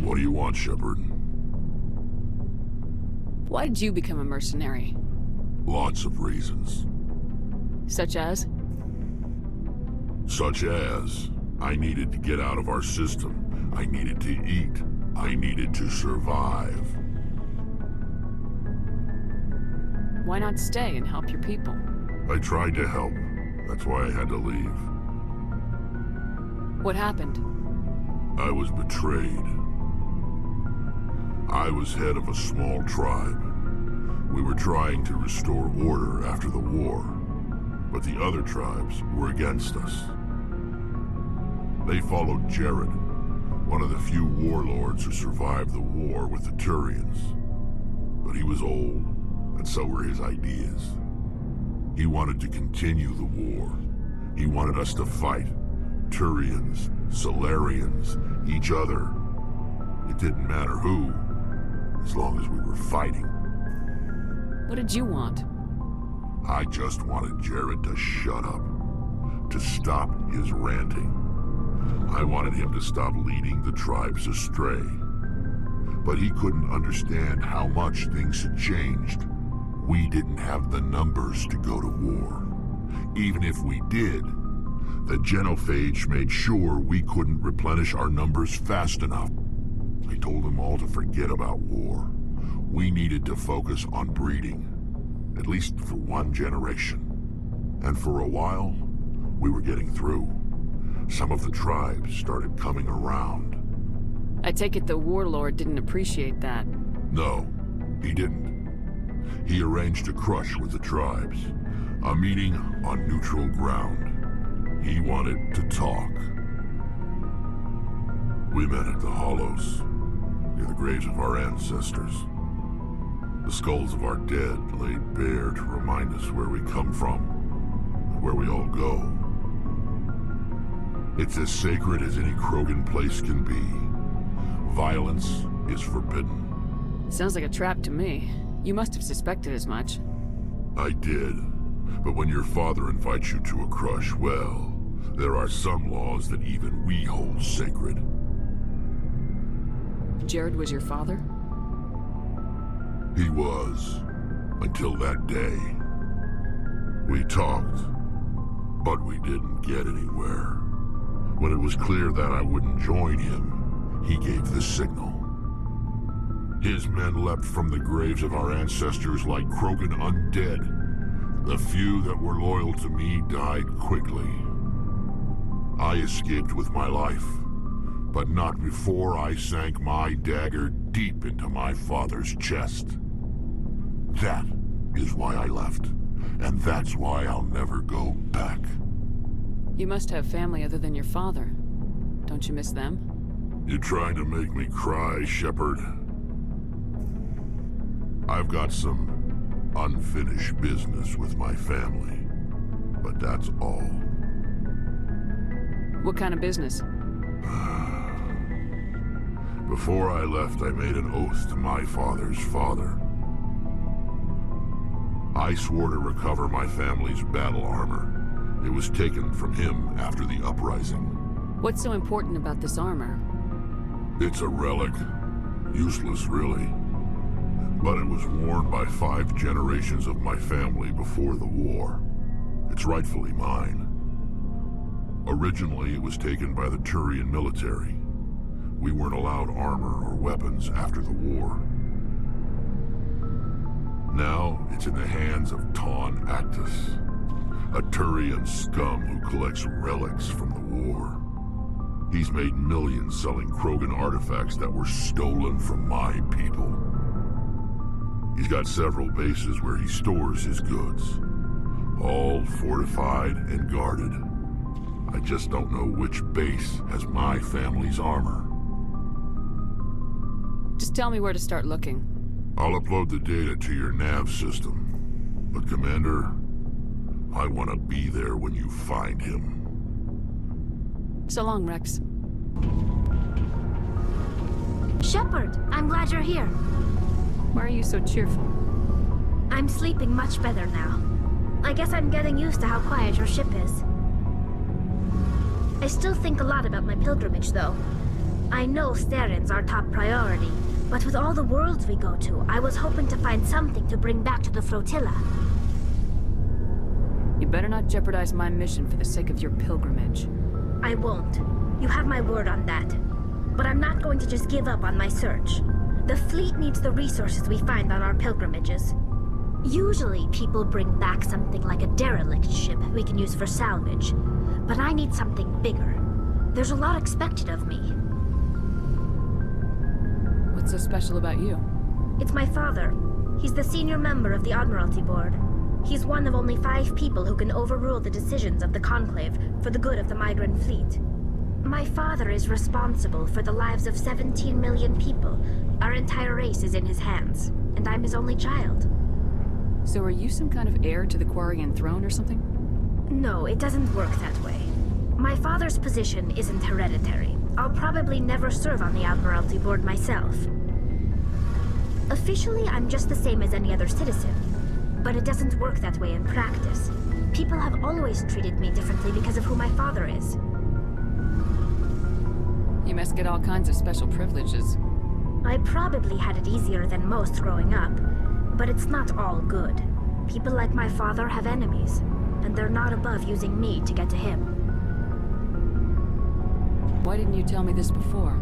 What do you want, Shepard? Why did you become a mercenary? Lots of reasons. Such as? Such as, I needed to get out of our system. I needed to eat. I needed to survive. Why not stay and help your people? I tried to help. That's why I had to leave. What happened? I was betrayed. I was head of a small tribe. We were trying to restore order after the war, but the other tribes were against us. They followed Jared, one of the few warlords who survived the war with the Turians. But he was old, and so were his ideas. He wanted to continue the war. He wanted us to fight. Turians, Solarians, each other. It didn't matter who, as long as we were fighting. What did you want? I just wanted Jared to shut up, to stop his ranting. I wanted him to stop leading the tribes astray. But he couldn't understand how much things had changed. We didn't have the numbers to go to war. Even if we did, the genophage made sure we couldn't replenish our numbers fast enough. I told them all to forget about war. We needed to focus on breeding, at least for one generation. And for a while, we were getting through. Some of the tribes started coming around. I take it the warlord didn't appreciate that. No, he didn't. He arranged a crush with the tribes, a meeting on neutral ground. He wanted to talk. We met at the Hollows, near the graves of our ancestors. The skulls of our dead laid bare to remind us where we come from, and where we all go. It's as sacred as any Krogan place can be. Violence is forbidden. Sounds like a trap to me. You must have suspected as much. I did. But when your father invites you to a crush, well, there are some laws that even we hold sacred. Jared was your father? He was. Until that day. We talked, but we didn't get anywhere. When it was clear that I wouldn't join him, he gave the signal. His men leapt from the graves of our ancestors like Krogan undead. The few that were loyal to me died quickly. I escaped with my life, but not before I sank my dagger deep into my father's chest. That is why I left, and that's why I'll never go back. You must have family other than your father. Don't you miss them? You trying to make me cry, Shepard? I've got some unfinished business with my family, but that's all. What kind of business? Before I left, I made an oath to my father's father. I swore to recover my family's battle armor. It was taken from him after the uprising. What's so important about this armor? It's a relic. Useless, really. But it was worn by 5 generations of my family before the war. It's rightfully mine. Originally, it was taken by the Turian military. We weren't allowed armor or weapons after the war. Now, it's in the hands of Ton Actus, a Turian scum who collects relics from the war. He's made millions selling Krogan artifacts that were stolen from my people. He's got several bases where he stores his goods, all fortified and guarded. I just don't know which base has my family's armor. Just tell me where to start looking. I'll upload the data to your nav system. But Commander, I want to be there when you find him. So long, Rex. Shepard, I'm glad you're here. Why are you so cheerful? I'm sleeping much better now. I guess I'm getting used to how quiet your ship is. I still think a lot about my pilgrimage, though. I know Saren's our top priority, but with all the worlds we go to, I was hoping to find something to bring back to the flotilla. You better not jeopardize my mission for the sake of your pilgrimage. I won't. You have my word on that. But I'm not going to just give up on my search. The fleet needs the resources we find on our pilgrimages. Usually, people bring back something like a derelict ship we can use for salvage. But I need something bigger. There's a lot expected of me. What's so special about you? It's my father. He's the senior member of the Admiralty Board. He's one of only 5 people who can overrule the decisions of the Conclave for the good of the migrant fleet. My father is responsible for the lives of 17 million people. Our entire race is in his hands, and I'm his only child. So are you some kind of heir to the Quarian throne or something? No, it doesn't work that way. My father's position isn't hereditary. I'll probably never serve on the Admiralty Board myself. Officially, I'm just the same as any other citizen. But it doesn't work that way in practice. People have always treated me differently because of who my father is. You must get all kinds of special privileges. I probably had it easier than most growing up, but it's not all good. People like my father have enemies, and they're not above using me to get to him. Why didn't you tell me this before?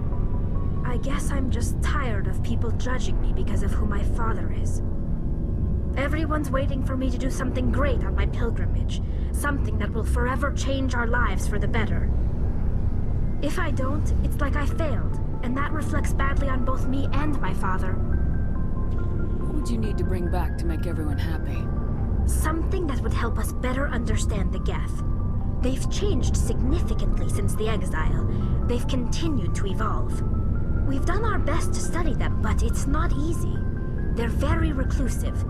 I guess I'm just tired of people judging me because of who my father is. Everyone's waiting for me to do something great on my pilgrimage, something that will forever change our lives for the better. If I don't, it's like I failed, and that reflects badly on both me and my father. What would you need to bring back to make everyone happy? Something that would help us better understand the Geth. They've changed significantly since the exile. They've continued to evolve. We've done our best to study them, but it's not easy. They're very reclusive.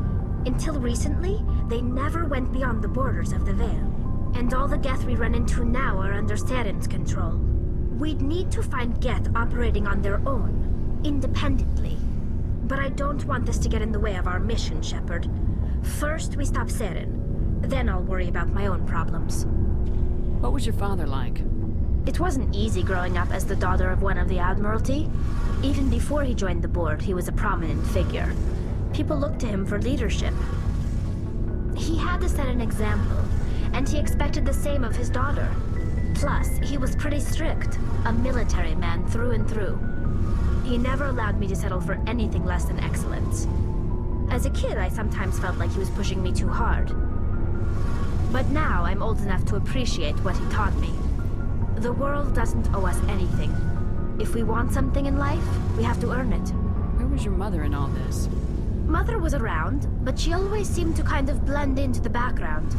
Until recently, they never went beyond the borders of the Veil. And all the Geth we run into now are under Saren's control. We'd need to find Geth operating on their own, independently. But I don't want this to get in the way of our mission, Shepard. First, we stop Saren. Then I'll worry about my own problems. What was your father like? It wasn't easy growing up as the daughter of one of the Admiralty. Even before he joined the board, he was a prominent figure. People looked to him for leadership. He had to set an example, and he expected the same of his daughter. Plus, he was pretty strict, a military man through and through. He never allowed me to settle for anything less than excellence. As a kid, I sometimes felt like he was pushing me too hard. But now I'm old enough to appreciate what he taught me. The world doesn't owe us anything. If we want something in life, we have to earn it. Where was your mother in all this? Mother was around, but she always seemed to kind of blend into the background.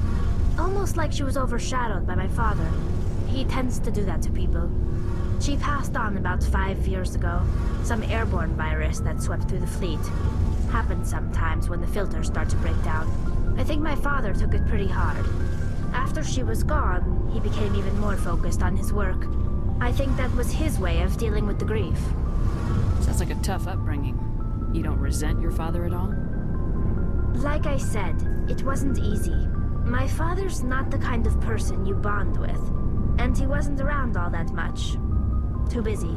Almost like she was overshadowed by my father. He tends to do that to people. She passed on about 5 years ago. Some airborne virus that swept through the fleet. Happens sometimes when the filters start to break down. I think my father took it pretty hard. After she was gone, he became even more focused on his work. I think that was his way of dealing with the grief. Sounds like a tough upbringing. You don't resent your father at all? Like I said, it wasn't easy. My father's not the kind of person you bond with. And he wasn't around all that much. Too busy.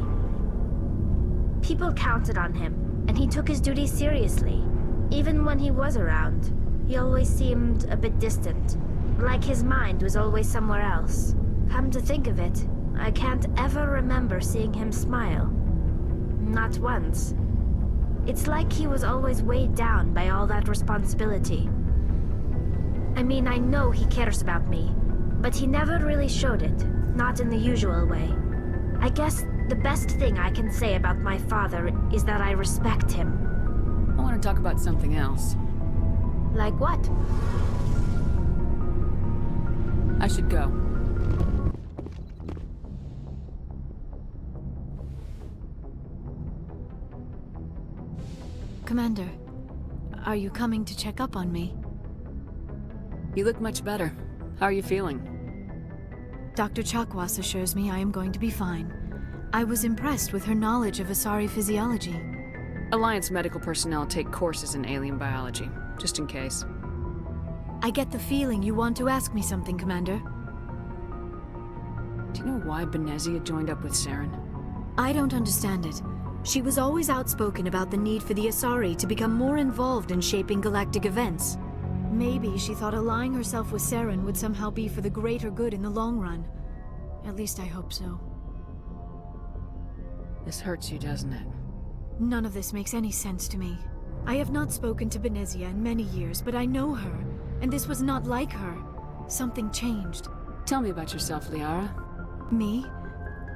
People counted on him, and he took his duties seriously. Even when he was around, he always seemed a bit distant. Like his mind was always somewhere else. Come to think of it, I can't ever remember seeing him smile. Not once. It's like he was always weighed down by all that responsibility. I mean, I know he cares about me, but he never really showed it, not in the usual way. I guess the best thing I can say about my father is that I respect him. I want to talk about something else. Like what? I should go. Commander, are you coming to check up on me? You look much better. How are you feeling? Dr. Chakwas assures me I am going to be fine. I was impressed with her knowledge of Asari physiology. Alliance medical personnel take courses in alien biology, just in case. I get the feeling you want to ask me something, Commander. Do you know why Benezia joined up with Saren? I don't understand it. She was always outspoken about the need for the Asari to become more involved in shaping galactic events. Maybe she thought allying herself with Saren would somehow be for the greater good in the long run. At least I hope so. This hurts you, doesn't it? None of this makes any sense to me. I have not spoken to Benezia in many years, but I know her, and this was not like her. Something changed. Tell me about yourself, Liara. Me?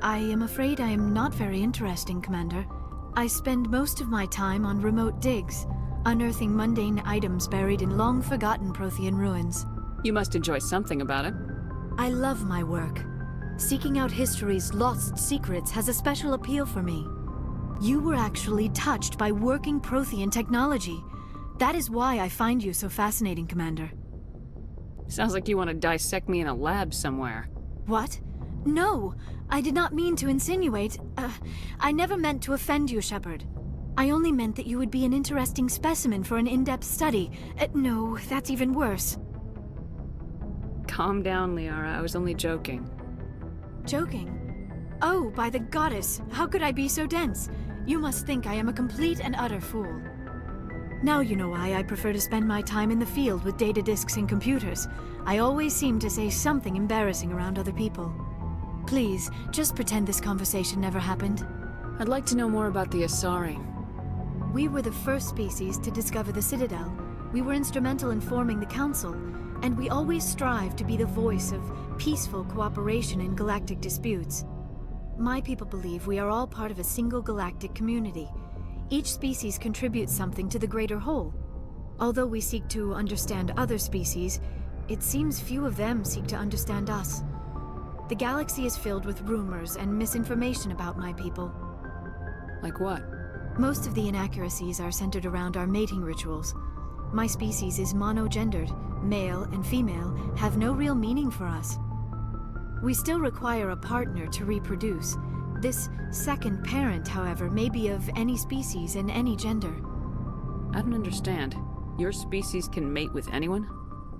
I am afraid I am not very interesting, Commander. I spend most of my time on remote digs, unearthing mundane items buried in long-forgotten Prothean ruins. You must enjoy something about it. I love my work. Seeking out history's lost secrets has a special appeal for me. You were actually touched by working Prothean technology. That is why I find you so fascinating, Commander. Sounds like you want to dissect me in a lab somewhere. What? No! I did not mean to insinuate. I never meant to offend you, Shepard. I only meant that you would be an interesting specimen for an in-depth study. No, that's even worse. Calm down, Liara. I was only joking. Joking? Oh, by the goddess, how could I be so dense? You must think I am a complete and utter fool. Now you know why I prefer to spend my time in the field with data disks and computers. I always seem to say something embarrassing around other people. Please, just pretend this conversation never happened. I'd like to know more about the Asari. We were the first species to discover the Citadel. We were instrumental in forming the Council, and we always strive to be the voice of peaceful cooperation in galactic disputes. My people believe we are all part of a single galactic community. Each species contributes something to the greater whole. Although we seek to understand other species, it seems few of them seek to understand us. The galaxy is filled with rumors and misinformation about my people. Like what? Most of the inaccuracies are centered around our mating rituals. My species is monogendered. Male and female have no real meaning for us. We still require a partner to reproduce. This second parent, however, may be of any species and any gender. I don't understand. Your species can mate with anyone?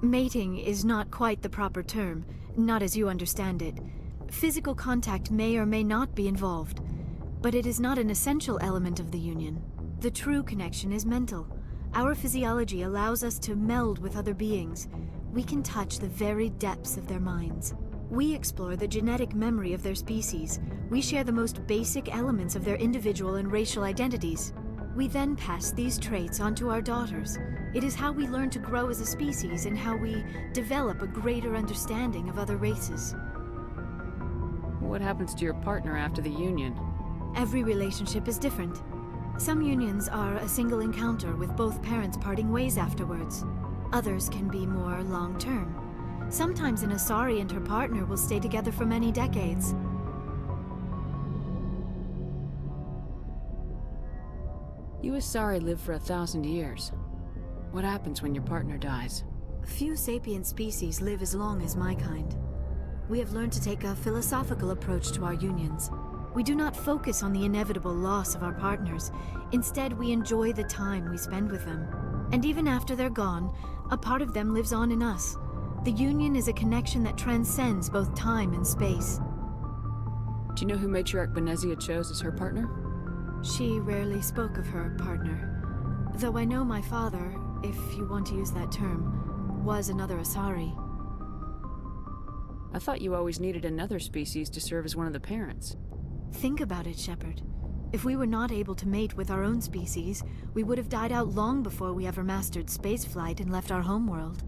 Mating is not quite the proper term, not as you understand it. Physical contact may or may not be involved, but it is not an essential element of the union. The true connection is mental. Our physiology allows us to meld with other beings. We can touch the very depths of their minds. We explore the genetic memory of their species. We share the most basic elements of their individual and racial identities. We then pass these traits on to our daughters. It is how we learn to grow as a species and how we develop a greater understanding of other races. What happens to your partner after the union? Every relationship is different. Some unions are a single encounter with both parents parting ways afterwards. Others can be more long-term. Sometimes an Asari and her partner will stay together for many decades. You Asari live for 1,000 years. What happens when your partner dies? Few sapient species live as long as my kind. We have learned to take a philosophical approach to our unions. We do not focus on the inevitable loss of our partners. Instead, we enjoy the time we spend with them. And even after they're gone, a part of them lives on in us. The union is a connection that transcends both time and space. Do you know who Matriarch Benezia chose as her partner? She rarely spoke of her partner. Though I know my father, if you want to use that term, was another Asari. I thought you always needed another species to serve as one of the parents. Think about it, Shepard. If we were not able to mate with our own species, we would have died out long before we ever mastered spaceflight and left our homeworld.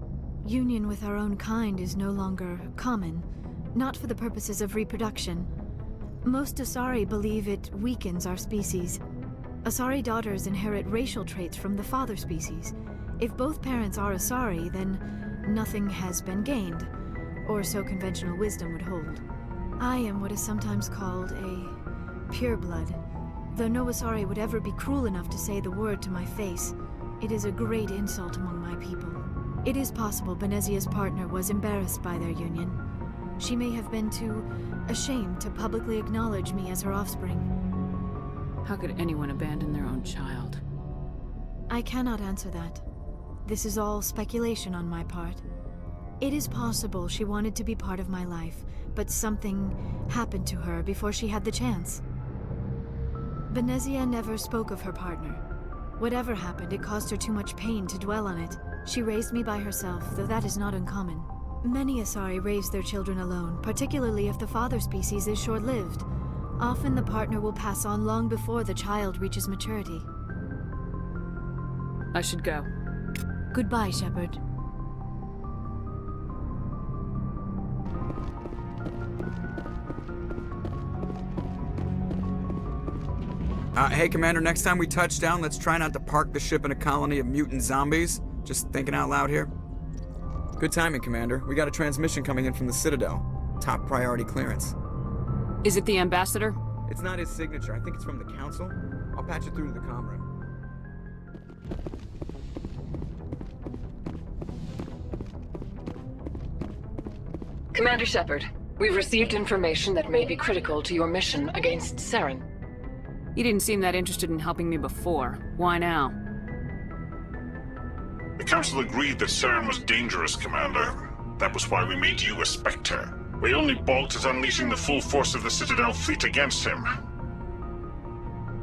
Union with our own kind is no longer common, not for the purposes of reproduction. Most Asari believe it weakens our species. Asari daughters inherit racial traits from the father species. If both parents are Asari, then nothing has been gained, or so conventional wisdom would hold. I am what is sometimes called a pureblood. Though no Asari would ever be cruel enough to say the word to my face, it is a great insult among my people. It is possible Benezia's partner was embarrassed by their union. She may have been too ashamed to publicly acknowledge me as her offspring. How could anyone abandon their own child? I cannot answer that. This is all speculation on my part. It is possible she wanted to be part of my life, but something happened to her before she had the chance. Benezia never spoke of her partner. Whatever happened, it caused her too much pain to dwell on it. She raised me by herself, though that is not uncommon. Many Asari raise their children alone, particularly if the father species is short-lived. Often the partner will pass on long before the child reaches maturity. I should go. Goodbye, Shepard. Hey, Commander, next time we touch down, let's try not to park the ship in a colony of mutant zombies. Just thinking out loud here. Good timing, Commander. We got a transmission coming in from the Citadel. Top priority clearance. Is it the ambassador? It's not his signature. I think it's from the Council. I'll patch it through to the comm room. Commander Shepard, we've received information that may be critical to your mission against Saren. You didn't seem that interested in helping me before. Why now? The Council agreed that Saren was dangerous, Commander. That was why we made you a Spectre. We only balked at unleashing the full force of the Citadel fleet against him.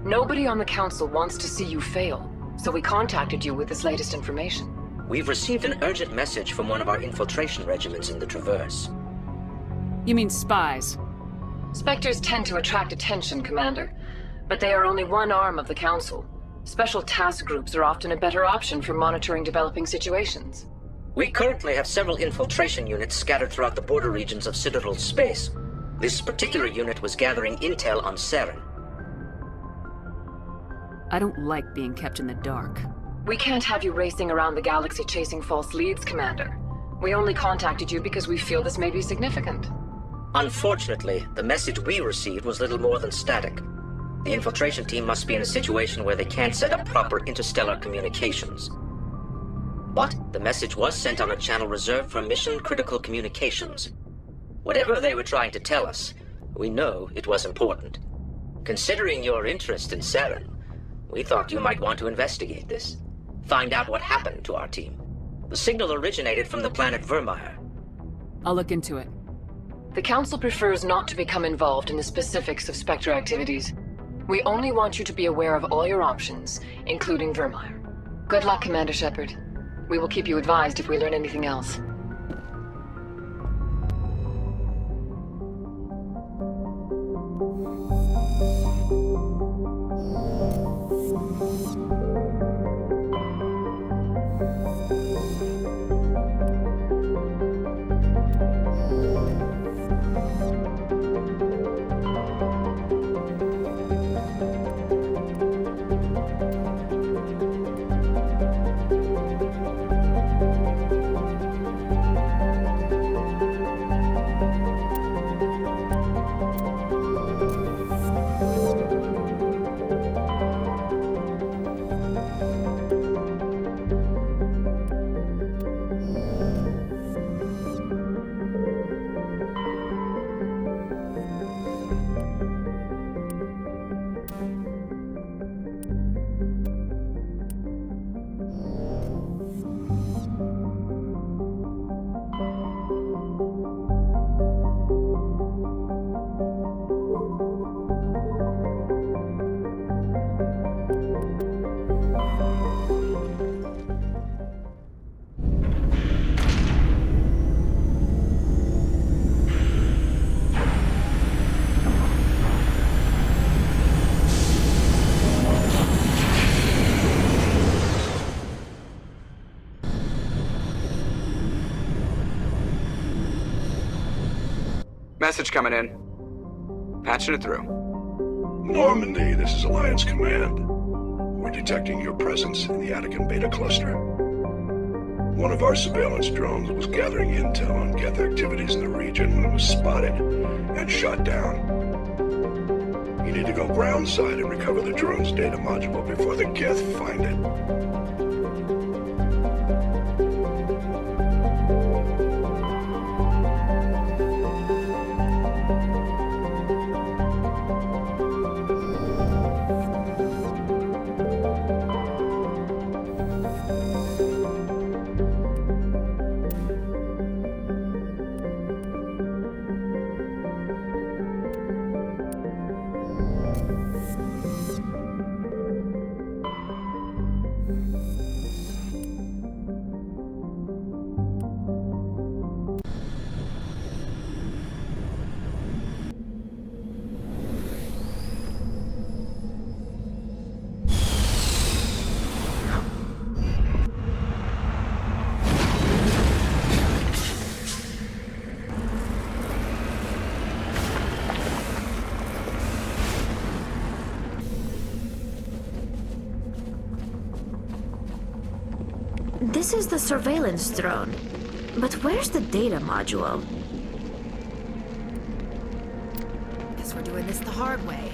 Nobody on the Council wants to see you fail, so we contacted you with this latest information. We've received an urgent message from one of our infiltration regiments in the Traverse. You mean spies? Spectres tend to attract attention, Commander, but they are only one arm of the Council. Special task groups are often a better option for monitoring developing situations. We currently have several infiltration units scattered throughout the border regions of Citadel space. This particular unit was gathering intel on Saren. I don't like being kept in the dark. We can't have you racing around the galaxy chasing false leads, Commander. We only contacted you because we feel this may be significant. Unfortunately, the message we received was little more than static. The infiltration team must be in a situation where they can't set up proper interstellar communications. But the message was sent on a channel reserved for mission-critical communications. Whatever they were trying to tell us, we know it was important. Considering your interest in Saren, we thought you might want to investigate this. Find out what happened to our team. The signal originated from the planet Vermeer. I'll look into it. The Council prefers not to become involved in the specifics of Spectre activities. We only want you to be aware of all your options, including Vermeer. Good luck, Commander Shepard. We will keep you advised if we learn anything else. Message coming in. Patching it through. Normandy, this is Alliance Command. We're detecting your presence in the Attican Beta Cluster. One of our surveillance drones was gathering intel on Geth activities in the region when it was spotted and shot down. You need to go groundside and recover the drone's data module before the Geth find it. This is the surveillance drone. But where's the data module? Guess we're doing this the hard way.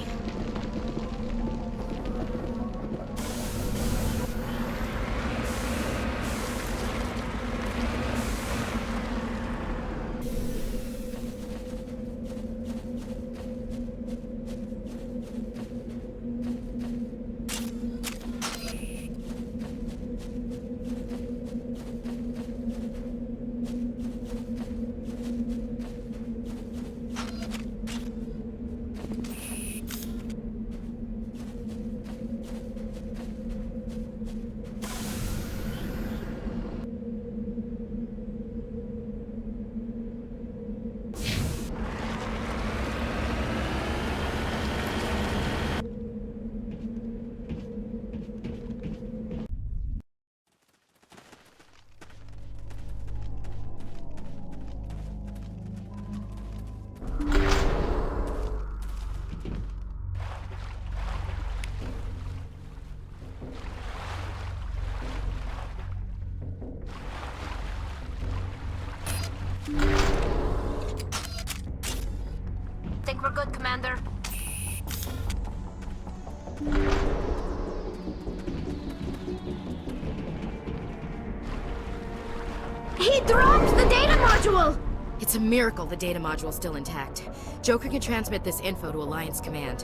Think we're good, Commander? He dropped the data module! It's a miracle the data module's still intact. Joker can transmit this info to Alliance Command.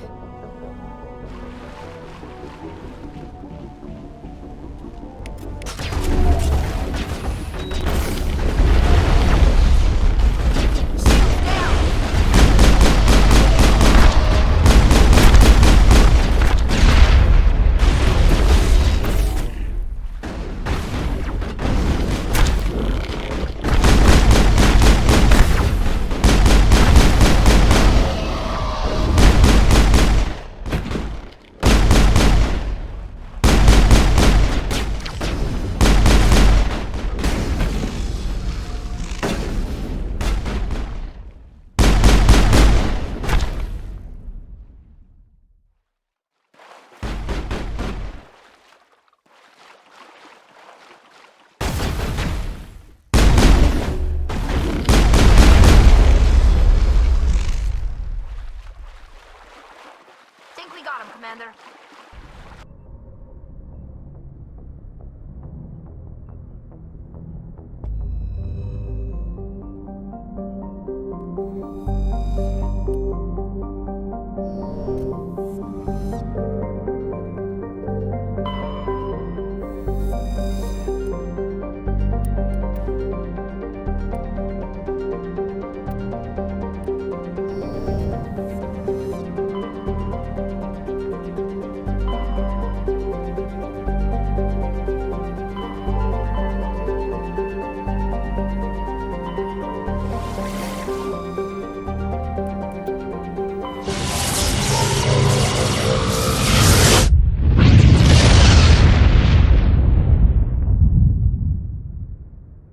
Think we got him, Commander.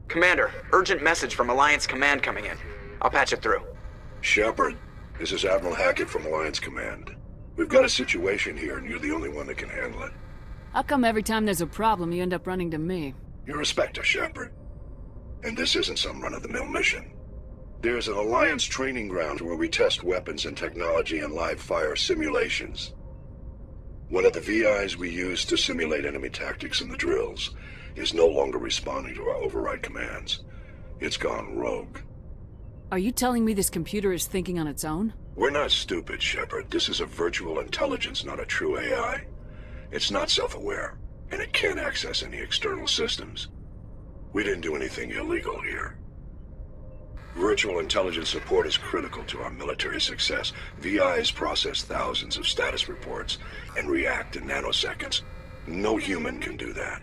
Commander, urgent message from Alliance Command coming in. I'll patch it through. Shepard, this is Admiral Hackett from Alliance Command. We've got a situation here, and you're the only one that can handle it. How come every time there's a problem, you end up running to me? You're a Spectre, Shepard. And this isn't some run-of-the-mill mission. There's an Alliance training ground where we test weapons and technology in live-fire simulations. One of the VIs we use to simulate enemy tactics in the drills is no longer responding to our override commands. It's gone rogue. Are you telling me this computer is thinking on its own? We're not stupid, Shepard. This is a virtual intelligence, not a true AI. It's not self-aware, and it can't access any external systems. We didn't do anything illegal here. Virtual intelligence support is critical to our military success. VIs process thousands of status reports and react in nanoseconds. No human can do that.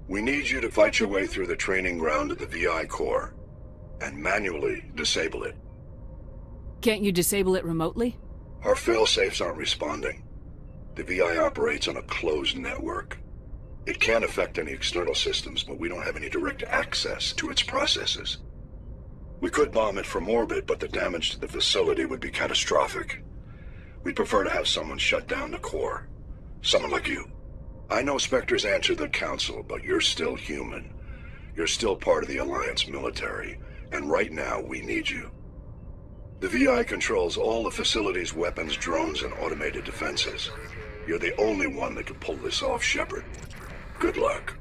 We need you to fight your way through the training ground of the VI core and manually disable it. Can't you disable it remotely? Our fail-safes aren't responding. The VI operates on a closed network. It can affect any external systems, but we don't have any direct access to its processes. We could bomb it from orbit, but the damage to the facility would be catastrophic. We'd prefer to have someone shut down the core. Someone like you. I know Spectres answer the Council, but you're still human. You're still part of the Alliance military, and right now we need you. The VI controls all the facility's weapons, drones, and automated defenses. You're the only one that can pull this off, Shepard. Good luck.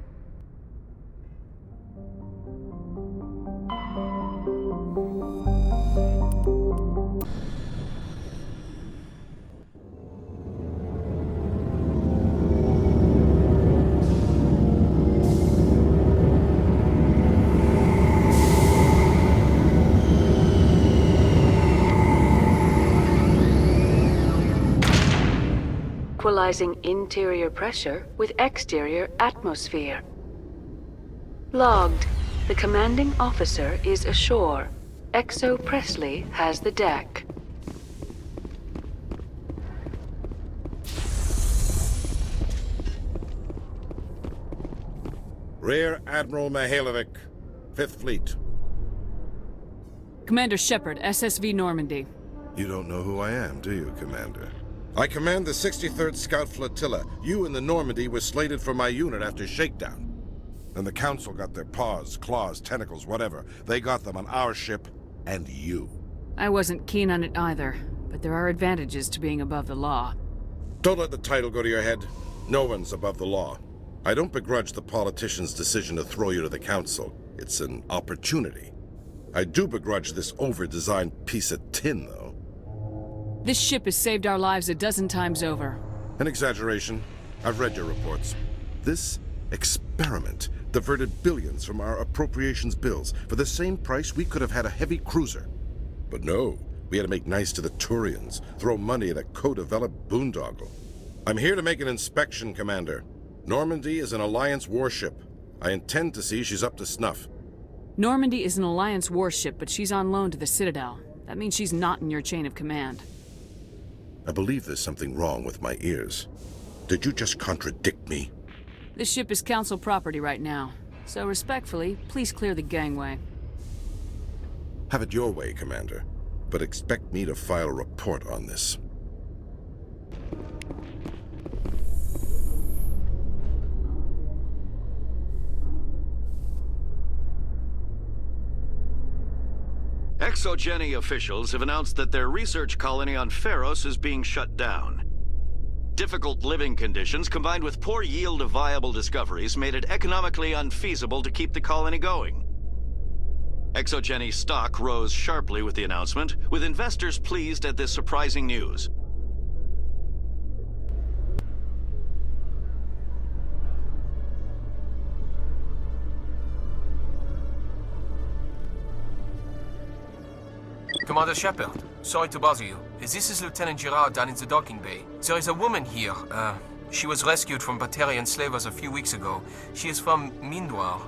Equalizing interior pressure with exterior atmosphere. Logged. The commanding officer is ashore. Exo Presley has the deck. Rear Admiral Mihailovic, 5th Fleet. Commander Shepard, SSV Normandy. You don't know who I am, do you, Commander? I command the 63rd Scout Flotilla. You and the Normandy were slated for my unit after shakedown. And the Council got their paws, claws, tentacles, whatever. They got them on our ship, and you. I wasn't keen on it either, but there are advantages to being above the law. Don't let the title go to your head. No one's above the law. I don't begrudge the politician's decision to throw you to the Council. It's an opportunity. I do begrudge this over-designed piece of tin, though. This ship has saved our lives a dozen times over. An exaggeration. I've read your reports. This experiment diverted billions from our appropriations bills. For the same price, we could have had a heavy cruiser. But no, we had to make nice to the Turians, throw money at a co-developed boondoggle. I'm here to make an inspection, Commander. Normandy is an Alliance warship. I intend to see she's up to snuff. Normandy is an Alliance warship, but she's on loan to the Citadel. That means she's not in your chain of command. I believe there's something wrong with my ears. Did you just contradict me? This ship is Council property right now, so respectfully, please clear the gangway. Have it your way, Commander, but expect me to file a report on this. Exogeny officials have announced that their research colony on Pharos is being shut down. Difficult living conditions combined with poor yield of viable discoveries made it economically unfeasible to keep the colony going. Exogeny stock rose sharply with the announcement, with investors pleased at this surprising news. Commander Shepard, sorry to bother you. This is Lieutenant Girard down in the docking bay. There is a woman here. She was rescued from Batarian slavers a few weeks ago. She is from Mindoir.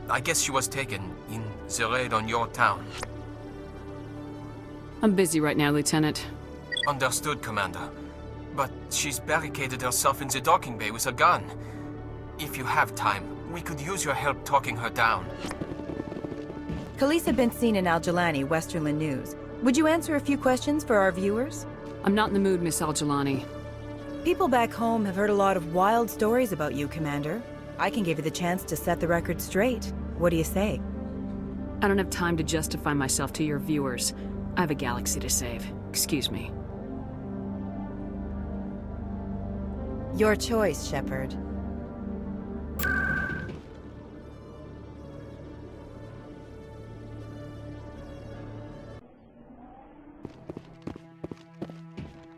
I guess she was taken in the raid on your town. I'm busy right now, Lieutenant. Understood, Commander. But she's barricaded herself in the docking bay with a gun. If you have time, we could use your help talking her down. Khalees had been seen in Al-Jalani, Westerland News. Would you answer a few questions for our viewers? I'm not in the mood, Miss Al-Jalani. People back home have heard a lot of wild stories about you, Commander. I can give you the chance to set the record straight. What do you say? I don't have time to justify myself to your viewers. I have a galaxy to save. Excuse me. Your choice, Shepard.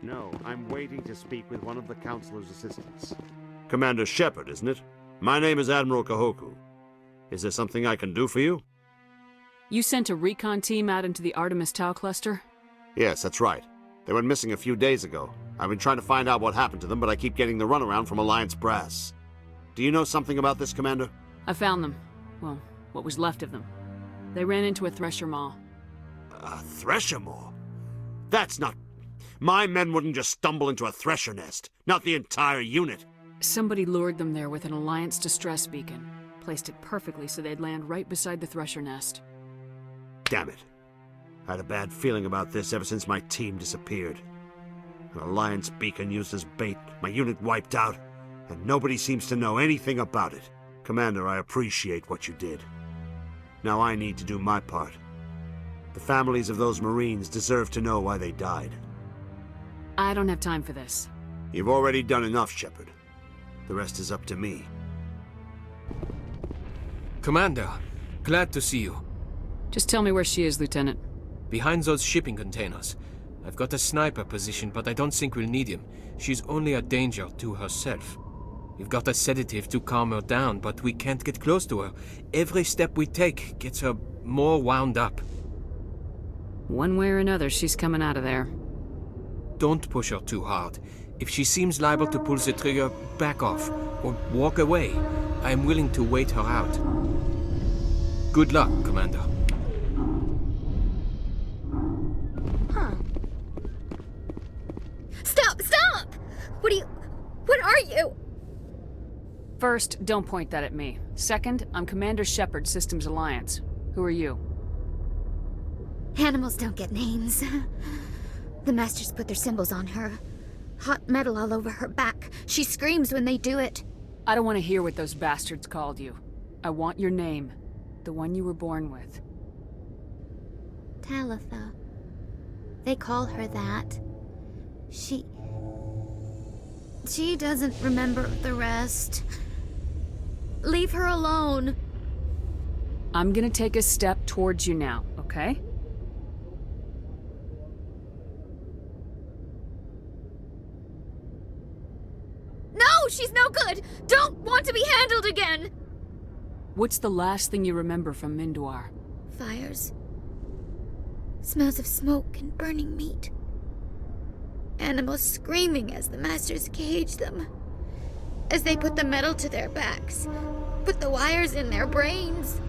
No, I'm waiting to speak with one of the Councilor's assistants. Commander Shepard, isn't it? My name is Admiral Kahoku. Is there something I can do for you? You sent a recon team out into the Artemis Tau cluster? Yes, that's right. They went missing a few days ago. I've been trying to find out what happened to them, but I keep getting the runaround from Alliance brass. Do you know something about this, Commander? I found them. Well, what was left of them. They ran into a thresher maw. A thresher maw? That's not... My men wouldn't just stumble into a thresher nest. Not the entire unit. Somebody lured them there with an Alliance distress beacon. Placed it perfectly so they'd land right beside the thresher nest. Damn it. I had a bad feeling about this ever since my team disappeared. An Alliance beacon used as bait, my unit wiped out, and nobody seems to know anything about it. Commander, I appreciate what you did. Now I need to do my part. The families of those Marines deserve to know why they died. I don't have time for this. You've already done enough, Shepard. The rest is up to me. Commander, glad to see you. Just tell me where she is, Lieutenant. Behind those shipping containers. I've got a sniper position, but I don't think we'll need him. She's only a danger to herself. We've got a sedative to calm her down, but we can't get close to her. Every step we take gets her more wound up. One way or another, she's coming out of there. Don't push her too hard. If she seems liable to pull the trigger, back off, or walk away. I am willing to wait her out. Good luck, Commander. Stop! Stop! What are you? First, don't point that at me. Second, I'm Commander Shepard, Systems Alliance. Who are you? Animals don't get names. The Masters put their symbols on her. Hot metal all over her back. She screams when they do it. I don't want to hear what those bastards called you. I want your name. The one you were born with. Talitha. They call her that. She doesn't remember the rest. Leave her alone. I'm gonna take a step towards you now, okay? No, she's no good! Don't want to be handled again! What's the last thing you remember from Mindoir? Fires. Smells of smoke and burning meat. Animals screaming as the Masters cage them. As they put the metal to their backs. Put the wires in their brains.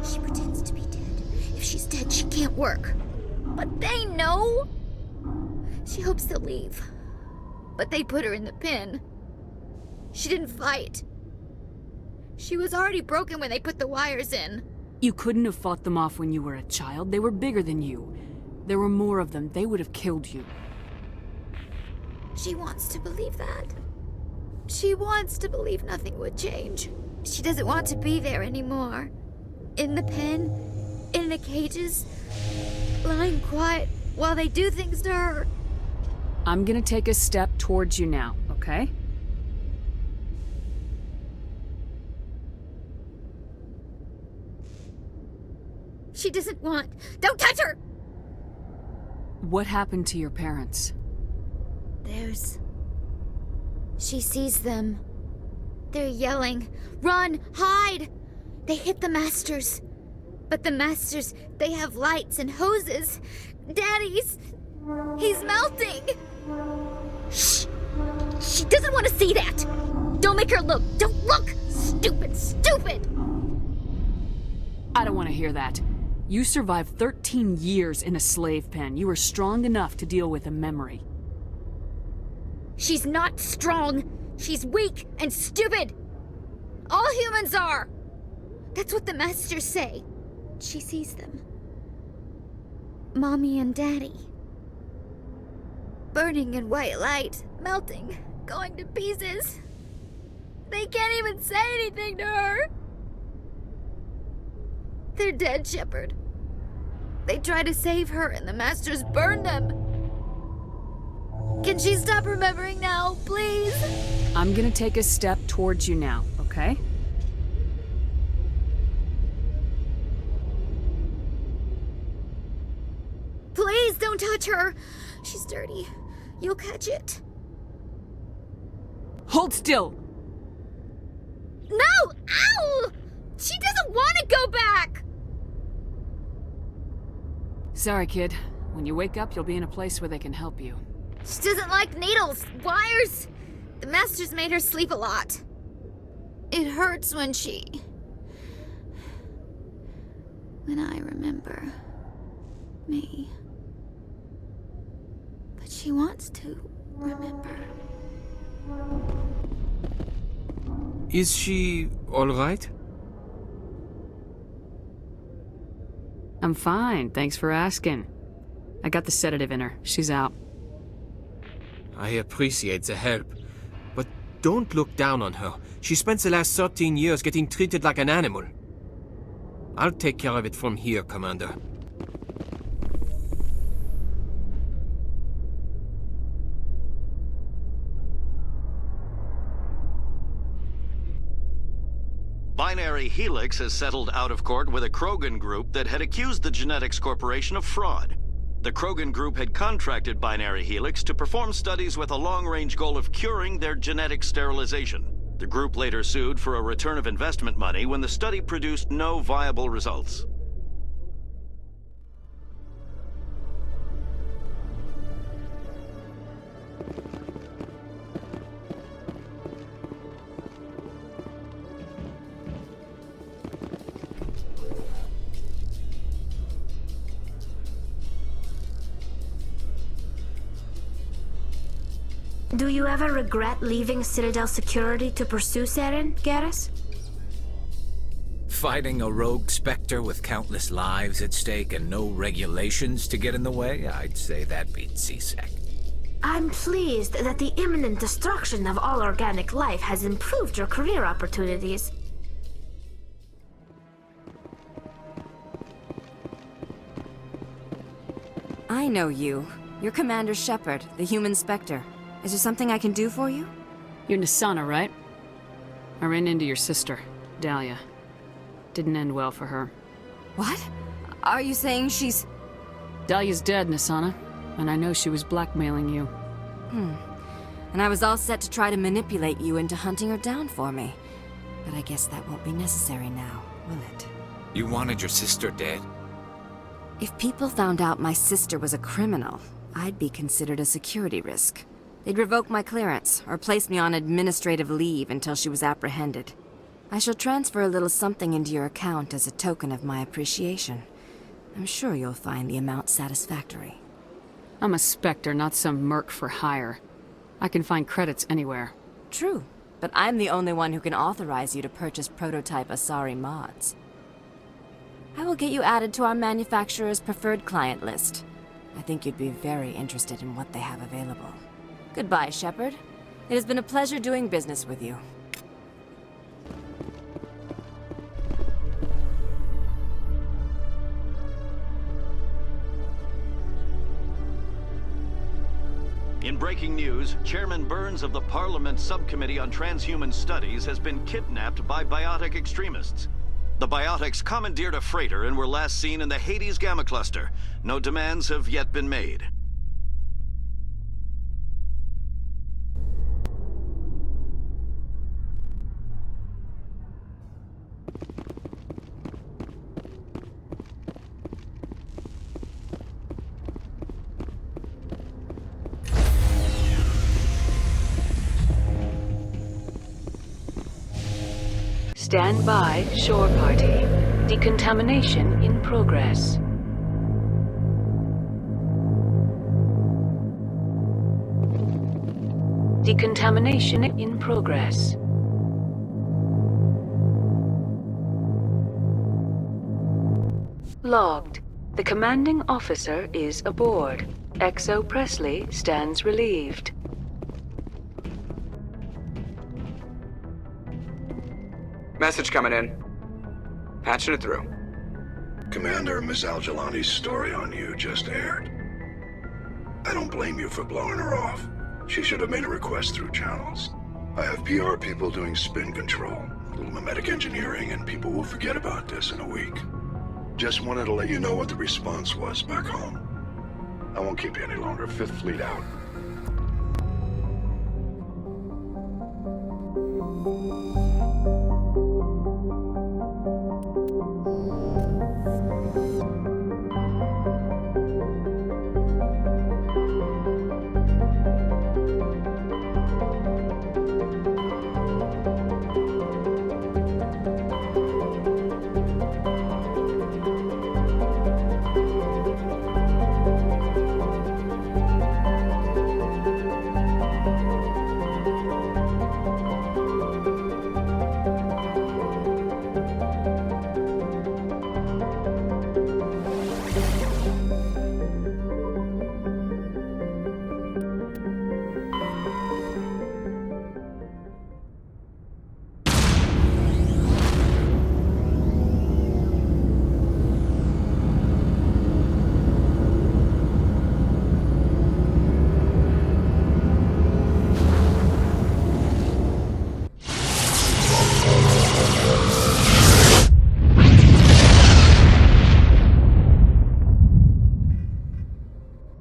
She pretends to be dead. If she's dead, she can't work. But they know! She hopes to leave. But they put her in the pen. She didn't fight. She was already broken when they put the wires in. You couldn't have fought them off when you were a child. They were bigger than you. There were more of them. They would have killed you. She wants to believe that. She wants to believe nothing would change. She doesn't want to be there anymore. In the pen, in the cages, lying quiet while they do things to her. I'm gonna take a step towards you now, okay? She doesn't want... Don't touch her! What happened to your parents? She sees them. They're yelling, "Run! Hide!" They hit the Masters. But the Masters, they have lights and hoses. Daddy's... he's melting! Shh! She doesn't want to see that! Don't make her look! Don't look! Stupid! Stupid! I don't want to hear that. You survived 13 years in a slave pen. You were strong enough to deal with a memory. She's not strong. She's weak and stupid. All humans are. That's what the Masters say. She sees them. Mommy and Daddy. Burning in white light, melting, going to pieces. They can't even say anything to her. They're dead, Shepard. They try to save her and the Masters burn them. Can she stop remembering now, please? I'm gonna take a step towards you now, okay? Please don't touch her. She's dirty. You'll catch it. Hold still! No! Ow! She doesn't want to go back! Sorry, kid. When you wake up, you'll be in a place where they can help you. She doesn't like needles, wires. The Masters made her sleep a lot. It hurts when I remember me. But she wants to remember. Is she all right? I'm fine, thanks for asking. I got the sedative in her. She's out. I appreciate the help, but Don't look down on her. She spent the last 13 years getting treated like an animal. I'll take care of it from here, Commander. Binary Helix has settled out of court with a Krogan group that had accused the Genetics Corporation of fraud. The Krogan group had contracted Binary Helix to perform studies with a long-range goal of curing their genetic sterilization. The group later sued for a return of investment money when the study produced no viable results. Do you ever regret leaving Citadel Security to pursue Saren, Garrus? Fighting a rogue Spectre with countless lives at stake and no regulations to get in the way? I'd say that beats CSEC. I'm pleased that the imminent destruction of all organic life has improved your career opportunities. I know you. You're Commander Shepard, the human Spectre. Is there something I can do for you? You're Nasana, right? I ran into your sister, Dahlia. Didn't end well for her. What? Are you saying she's... Dahlia's dead, Nasana. And I know she was blackmailing you. And I was all set to try to manipulate you into hunting her down for me. But I guess that won't be necessary now, will it? You wanted your sister dead? If people found out my sister was a criminal, I'd be considered a security risk. They'd revoke my clearance, or place me on administrative leave until she was apprehended. I shall transfer a little something into your account as a token of my appreciation. I'm sure you'll find the amount satisfactory. I'm a Spectre, not some merc for hire. I can find credits anywhere. True, but I'm the only one who can authorize you to purchase prototype Asari mods. I will get you added to our manufacturer's preferred client list. I think you'd be very interested in what they have available. Goodbye, Shepard. It has been a pleasure doing business with you. In breaking news, Chairman Burns of the Parliament Subcommittee on Transhuman Studies has been kidnapped by biotic extremists. The biotics commandeered a freighter and were last seen in the Hades Gamma Cluster. No demands have yet been made. Stand by, shore party. Decontamination in progress. Decontamination in progress. Logged. The commanding officer is aboard. XO Presley stands relieved. Message coming in. Patching it through. Commander, Miss Al-Jalani's story on you just aired. I don't blame you for blowing her off. She should have made a request through channels. I have PR people doing spin control, a little mimetic engineering, and people will forget about this in a week. Just wanted to let you know what the response was back home. I won't keep you any longer. Fifth Fleet out.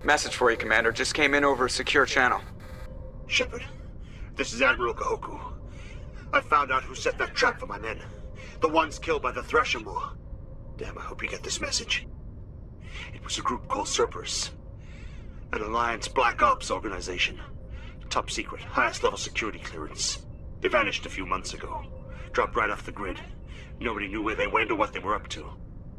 Message for you, Commander. Just came in over a secure channel. Shepard, this is Admiral Kahoku. I found out who set that trap for my men. The ones killed by the Thresher Moor. Damn, I hope you get this message. It was a group called Cerberus. An Alliance Black Ops organization. Top secret, highest level security clearance. They vanished a few months ago. Dropped right off the grid. Nobody knew where they went or what they were up to.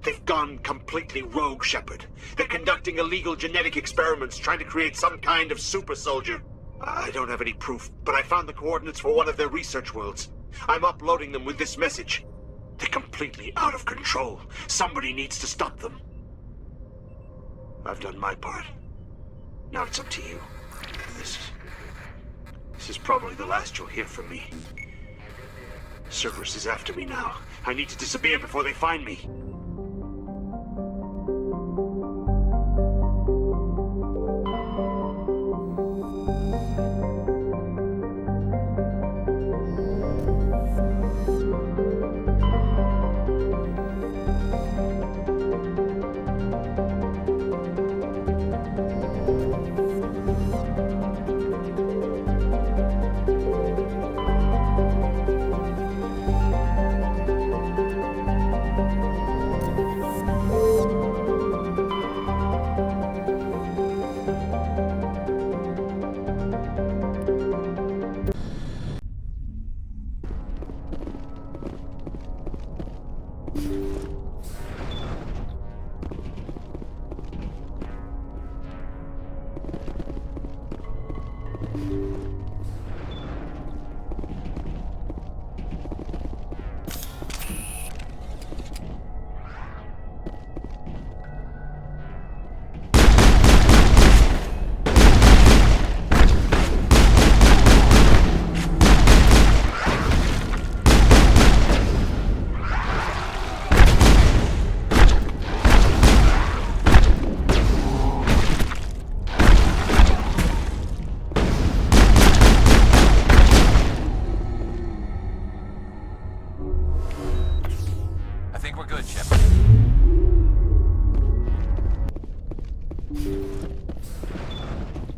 They've gone completely rogue, Shepard. They're conducting illegal genetic experiments, trying to create some kind of super soldier. I don't have any proof, but I found the coordinates for one of their research worlds. I'm uploading them with this message. They're completely out of control. Somebody needs to stop them. I've done my part. Now it's up to you. This is probably the last you'll hear from me. Cerberus is after me now. I need to disappear before they find me.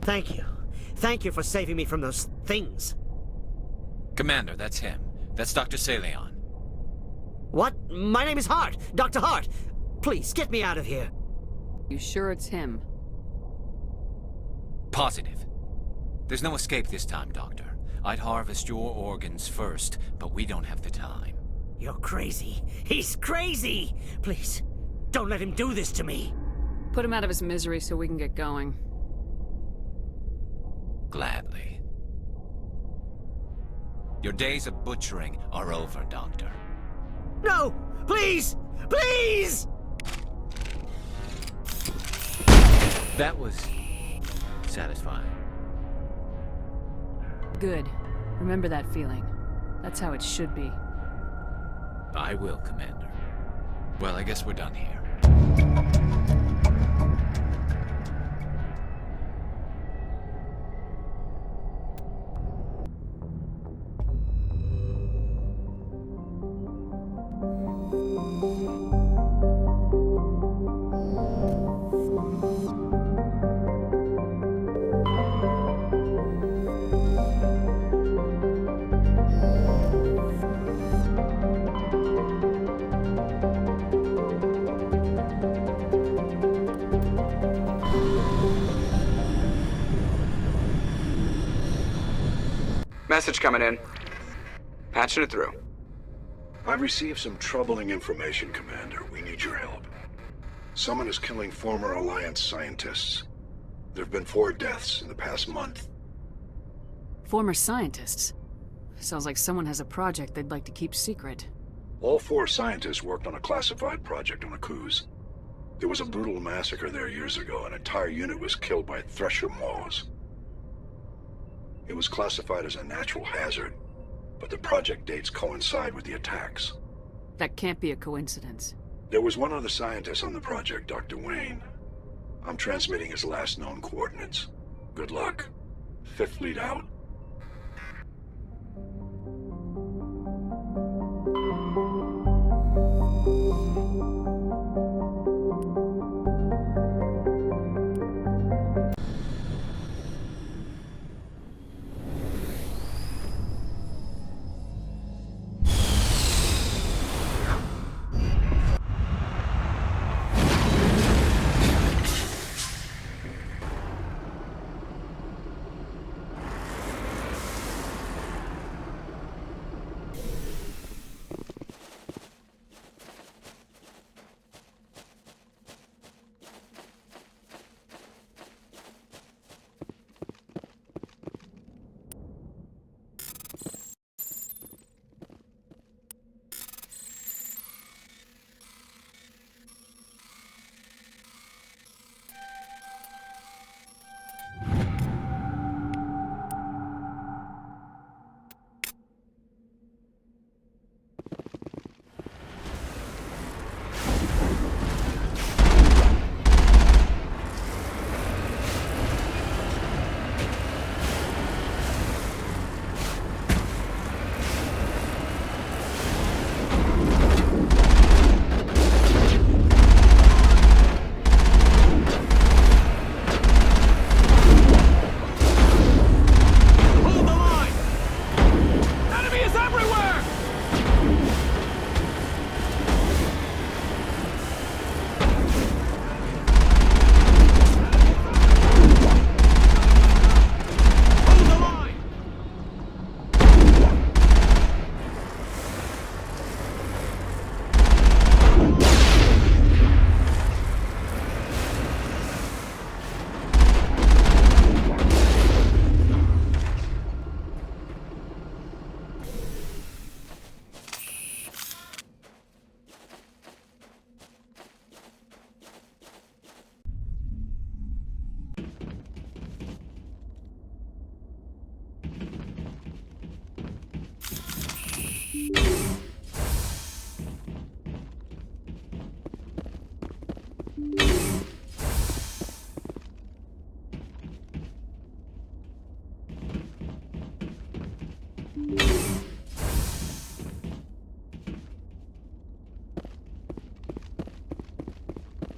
Thank you. Thank you for saving me from those things. Commander, that's him. That's Dr. Saleon. What? My name is Hart. Dr. Hart. Please, get me out of here. You sure it's him? Positive. There's no escape this time, Doctor. I'd harvest your organs first, but we don't have the time. You're crazy. He's crazy! Please, don't let him do this to me. Put him out of his misery so we can get going. Gladly. Your days of butchering are over, Doctor. No! Please! Please! That was satisfying. Good. Remember that feeling. That's how it should be. I will, Commander. Well, I guess we're done here. Message coming in. Patching it through. I've received some troubling information, Commander. We need your help. Someone is killing former Alliance scientists. There have been 4 deaths in the past month. Former scientists? Sounds like someone has a project they'd like to keep secret. All 4 scientists worked on a classified project on Akuz. There was a brutal massacre there years ago. An entire unit was killed by Thresher Moors. It was classified as a natural hazard, but the project dates coincide with the attacks. That can't be a coincidence. There was one other scientist on the project, Dr. Wayne. I'm transmitting his last known coordinates. Good luck. 5th Fleet out.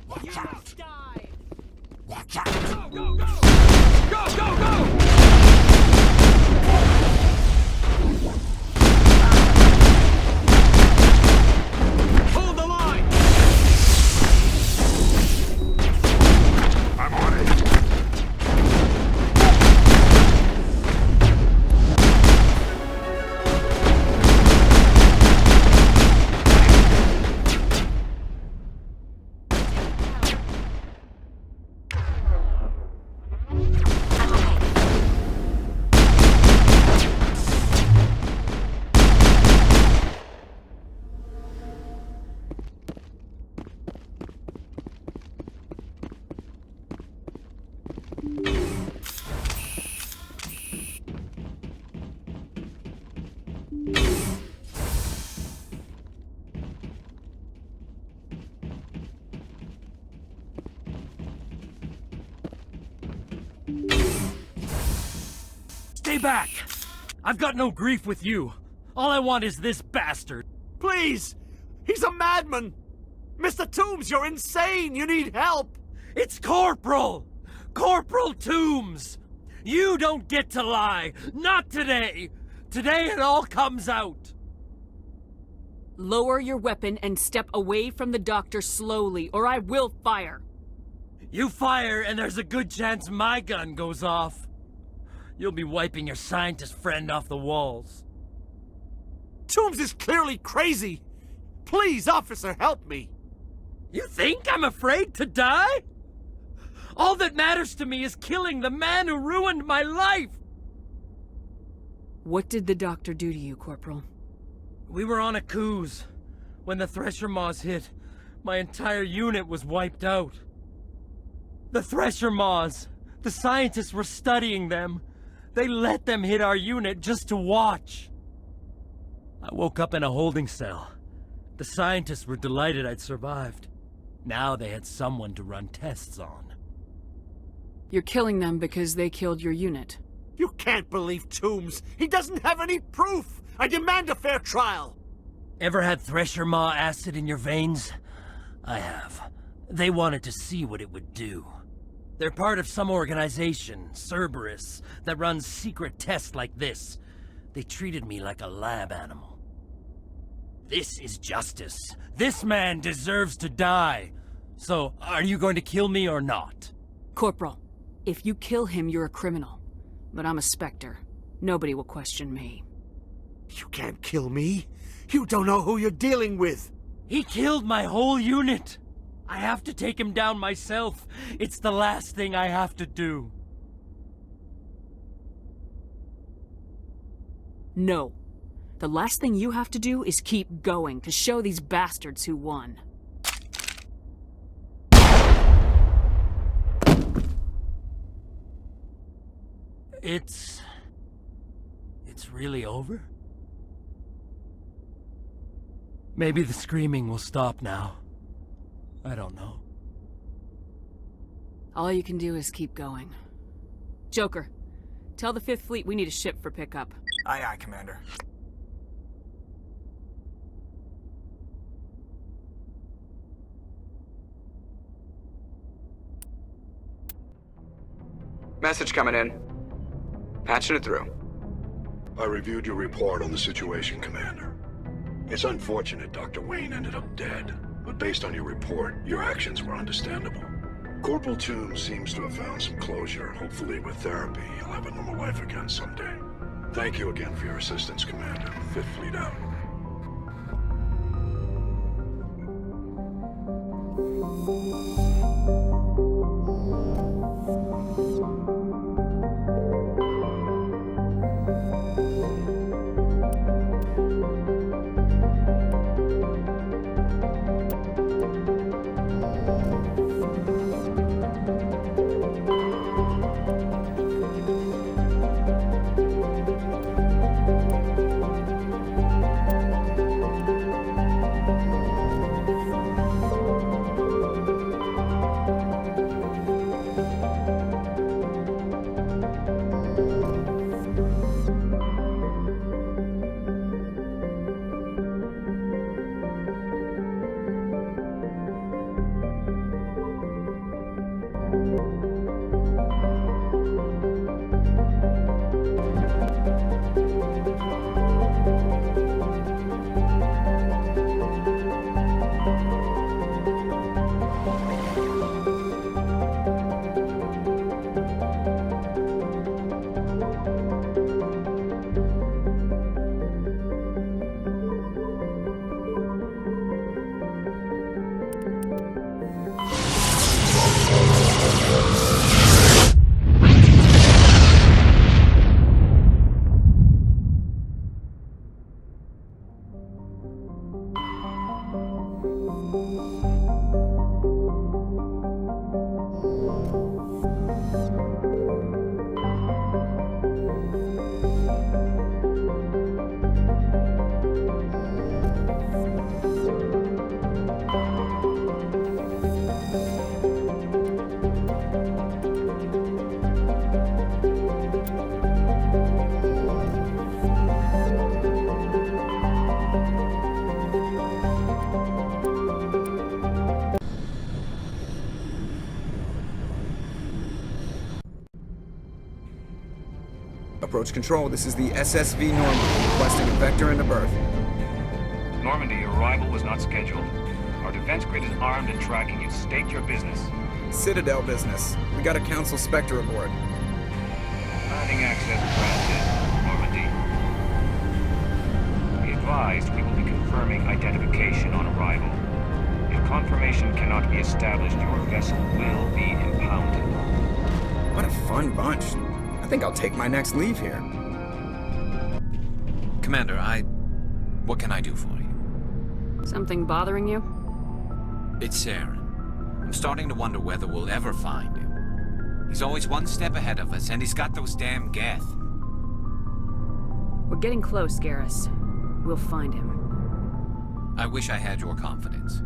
Watch out! Watch out! Go, go, go! Go, go, go! Hold the line! I'm on it. Stay back! I've got no grief with you. All I want is this bastard. Please! He's a madman! Mr. Toombs, you're insane! You need help! It's Corporal! Corporal Toombs! You don't get to lie! Not today! Today it all comes out! Lower your weapon and step away from the doctor slowly, or I will fire. You fire and there's a good chance my gun goes off. You'll be wiping your scientist friend off the walls. Toombs is clearly crazy! Please, officer, help me! You think I'm afraid to die? All that matters to me is killing the man who ruined my life! What did the doctor do to you, Corporal? We were on a cruise. When the Thresher Maws hit, my entire unit was wiped out. The Thresher Maws, the scientists were studying them. They let them hit our unit just to watch. I woke up in a holding cell. The scientists were delighted I'd survived. Now they had someone to run tests on. You're killing them because they killed your unit. You can't believe Toombs! He doesn't have any proof! I demand a fair trial! Ever had Thresher Maw acid in your veins? I have. They wanted to see what it would do. They're part of some organization, Cerberus, that runs secret tests like this. They treated me like a lab animal. This is justice. This man deserves to die. So, are you going to kill me or not? Corporal, if you kill him, you're a criminal. But I'm a Spectre. Nobody will question me. You can't kill me. You don't know who you're dealing with. He killed my whole unit. I have to take him down myself. It's the last thing I have to do. No. The last thing you have to do is keep going to show these bastards who won. It's really over? Maybe the screaming will stop now. I don't know. All you can do is keep going. Joker, tell the 5th Fleet we need a ship for pickup. Aye, aye, Commander. Message coming in. Patching it through. I reviewed your report on the situation, Commander. It's unfortunate Dr. Wayne ended up dead, but based on your report, your actions were understandable. Corporal Toombs seems to have found some closure. Hopefully with therapy, he'll have a normal life again someday. Thank you again for your assistance, Commander. 5th Fleet out. Approach Control, this is the SSV Normandy, requesting a vector into berth. Normandy, your arrival was not scheduled. Our defense grid is armed and tracking you. State your business. Citadel business. We got a Council Spectre aboard. Landing access granted, Normandy. Be advised, we will be confirming identification on arrival. If confirmation cannot be established, your vessel will be impounded. What a fun bunch. I think I'll take my next leave here. Commander, what can I do for you? Something bothering you? It's Saren. I'm starting to wonder whether we'll ever find him. He's always one step ahead of us, and he's got those damn Geth. We're getting close, Garrus. We'll find him. I wish I had your confidence.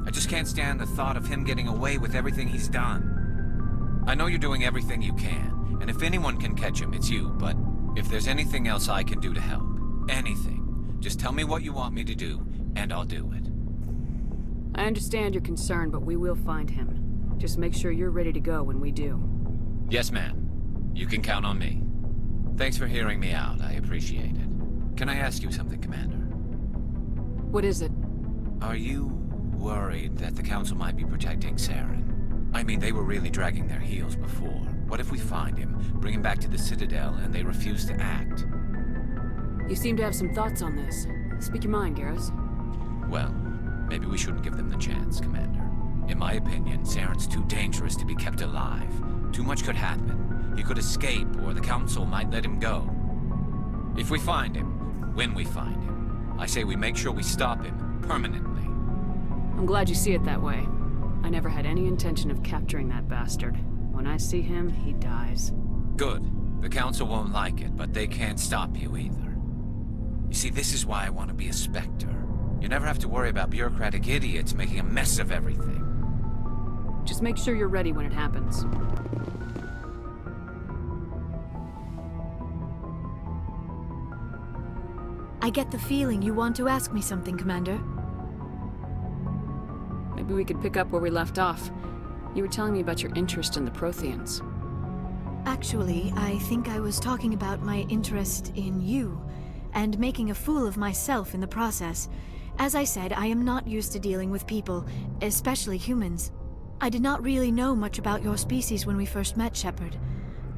I just can't stand the thought of him getting away with everything he's done. I know you're doing everything you can, and if anyone can catch him, it's you, but if there's anything else I can do to help, anything, just tell me what you want me to do, and I'll do it. I understand your concern, but we will find him. Just make sure you're ready to go when we do. Yes, ma'am. You can count on me. Thanks for hearing me out. I appreciate it. Can I ask you something, Commander? What is it? Are you worried that the Council might be protecting Saren? I mean, they were really dragging their heels before. What if we find him, bring him back to the Citadel, and they refuse to act? You seem to have some thoughts on this. Speak your mind, Garrus. Well, maybe we shouldn't give them the chance, Commander. In my opinion, Saren's too dangerous to be kept alive. Too much could happen. He could escape, or the Council might let him go. If we find him, when we find him, I say we make sure we stop him permanently. I'm glad you see it that way. I never had any intention of capturing that bastard. When I see him, he dies. Good. The Council won't like it, but they can't stop you either. You see, this is why I want to be a Spectre. You never have to worry about bureaucratic idiots making a mess of everything. Just make sure you're ready when it happens. I get the feeling you want to ask me something, Commander. Maybe we could pick up where we left off. You were telling me about your interest in the Protheans. Actually, I think I was talking about my interest in you, and making a fool of myself in the process. As I said, I am not used to dealing with people, especially humans. I did not really know much about your species when we first met, Shepard.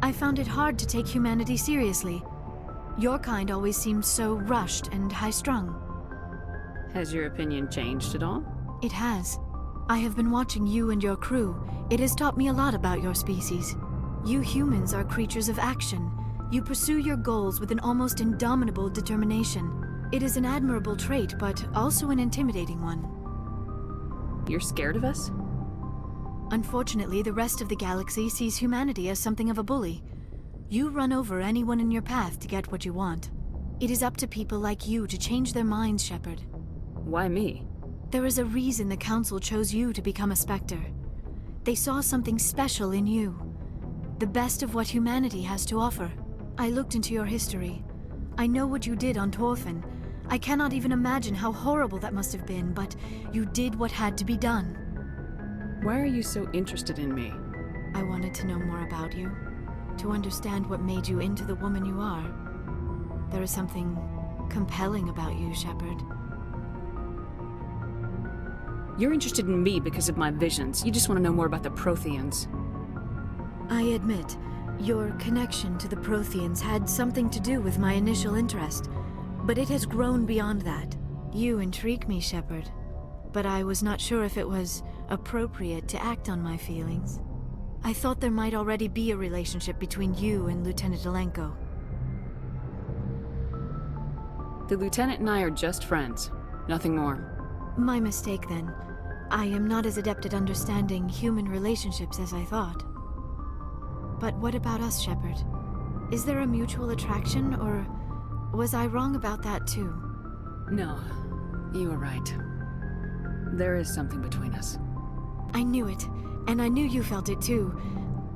I found it hard to take humanity seriously. Your kind always seemed so rushed and high-strung. Has your opinion changed at all? It has. I have been watching you and your crew. It has taught me a lot about your species. You humans are creatures of action. You pursue your goals with an almost indomitable determination. It is an admirable trait, but also an intimidating one. You're scared of us? Unfortunately, the rest of the galaxy sees humanity as something of a bully. You run over anyone in your path to get what you want. It is up to people like you to change their minds, Shepard. Why me? There is a reason the Council chose you to become a Spectre. They saw something special in you. The best of what humanity has to offer. I looked into your history. I know what you did on Torfin. I cannot even imagine how horrible that must have been, but you did what had to be done. Why are you so interested in me? I wanted to know more about you. To understand what made you into the woman you are. There is something compelling about you, Shepard. You're interested in me because of my visions. You just want to know more about the Protheans. I admit, your connection to the Protheans had something to do with my initial interest, but it has grown beyond that. You intrigue me, Shepard, but I was not sure if it was appropriate to act on my feelings. I thought there might already be a relationship between you and Lieutenant Alenko. The Lieutenant and I are just friends. Nothing more. My mistake, then. I am not as adept at understanding human relationships as I thought. But what about us, Shepard? Is there a mutual attraction, or was I wrong about that too? No, you were right. There is something between us. I knew it, and I knew you felt it too.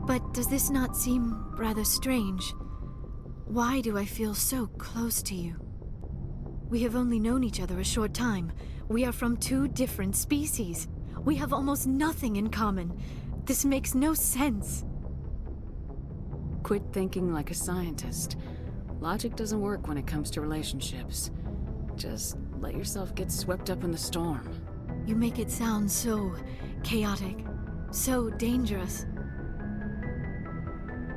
But does this not seem rather strange? Why do I feel so close to you? We have only known each other a short time. We are from two different species. We have almost nothing in common. This makes no sense. Quit thinking like a scientist. Logic doesn't work when it comes to relationships. Just let yourself get swept up in the storm. You make it sound so chaotic, so dangerous.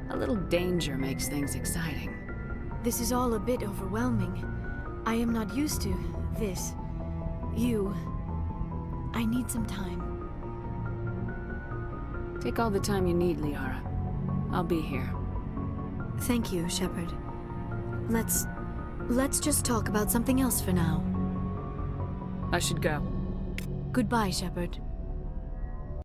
A little danger makes things exciting. This is all a bit overwhelming. I am not used to this. You. I need some time. Take all the time you need, Liara. I'll be here. Thank you, Shepard. Let's just talk about something else for now. I should go. Goodbye, Shepard.